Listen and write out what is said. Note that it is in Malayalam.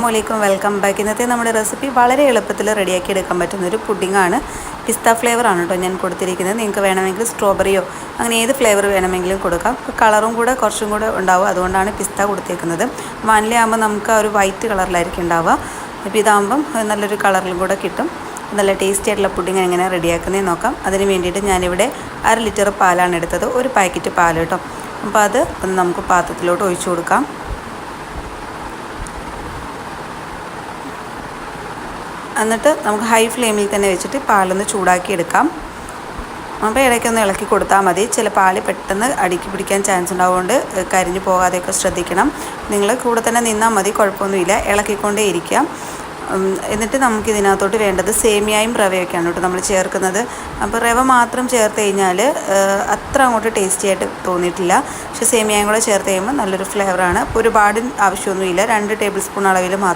അസ്സലാമു വെൽക്കം ബാക്ക്. ഇന്നത്തെ നമ്മുടെ റെസിപ്പി വളരെ എളുപ്പത്തിൽ റെഡിയാക്കി എടുക്കാൻ പറ്റുന്നൊരു പുഡിങ്ങാണ്. പിസ്ത ഫ്ലേവറാണ് കേട്ടോ ഞാൻ കൊടുത്തിരിക്കുന്നത്. നിങ്ങൾക്ക് വേണമെങ്കിൽ സ്ട്രോബെറിയോ അങ്ങനെ ഏത് ഫ്ലേവർ വേണമെങ്കിലും കൊടുക്കാം. കളറും കൂടെ കുറച്ചും കൂടെ ഉണ്ടാവും, അതുകൊണ്ടാണ് പിസ്ത കൊടുത്തേക്കുന്നത്. വാനില ആകുമ്പോൾ നമുക്ക് ആ ഒരു വൈറ്റ് കളറിലായിരിക്കും ഉണ്ടാവുക. അപ്പോൾ ഇതാകുമ്പം നല്ലൊരു കളറിലും കൂടെ കിട്ടും. നല്ല ടേസ്റ്റി ആയിട്ടുള്ള പുഡിങ് എങ്ങനെ റെഡിയാക്കുന്നതെന്ന് നോക്കാം. അതിന് വേണ്ടിയിട്ട് ഞാനിവിടെ 1/2 ലിറ്റർ പാലാണ് എടുത്തത്, ഒരു പാക്കറ്റ് പാൽ കേട്ടോ. അപ്പോൾ അത് നമുക്ക് പാത്രത്തിലോട്ട് ഒഴിച്ചു കൊടുക്കാം. എന്നിട്ട് നമുക്ക് ഹൈ ഫ്ലെയിമിൽ തന്നെ വെച്ചിട്ട് പാലൊന്ന് ചൂടാക്കി എടുക്കാം. അപ്പോൾ ഇടയ്ക്കൊന്ന് ഇളക്കി കൊടുത്താൽ മതി. ചില പാല് പെട്ടെന്ന് അടുക്കി പിടിക്കാൻ ചാൻസ് ഉണ്ടാവുകൊണ്ട് കരിഞ്ഞു പോകാതെയൊക്കെ ശ്രദ്ധിക്കണം. നിങ്ങൾ കൂടെ തന്നെ നിന്നാൽ മതി, കുഴപ്പമൊന്നുമില്ല. ഇളക്കിക്കൊണ്ടേ ഇരിക്കാം. എന്നിട്ട് നമുക്കിതിനകത്തോട്ട് വേണ്ടത് സേമിയയും റവയൊക്കെയാണ് കേട്ടോ നമ്മൾ ചേർക്കുന്നത്. അപ്പോൾ റവ മാത്രം ചേർത്ത് കഴിഞ്ഞാൽ അത്ര അങ്ങോട്ട് ടേസ്റ്റി ആയിട്ട് തോന്നിയിട്ടില്ല. പക്ഷേ സേമിയയും കൂടെ ചേർത്ത് കഴിയുമ്പോൾ നല്ലൊരു ഫ്ലേവറാണ്. അപ്പോൾ ഒരുപാട് ആവശ്യമൊന്നുമില്ല, 2 ടേബിൾ സ്പൂൺ അളവിൽ മാത്രം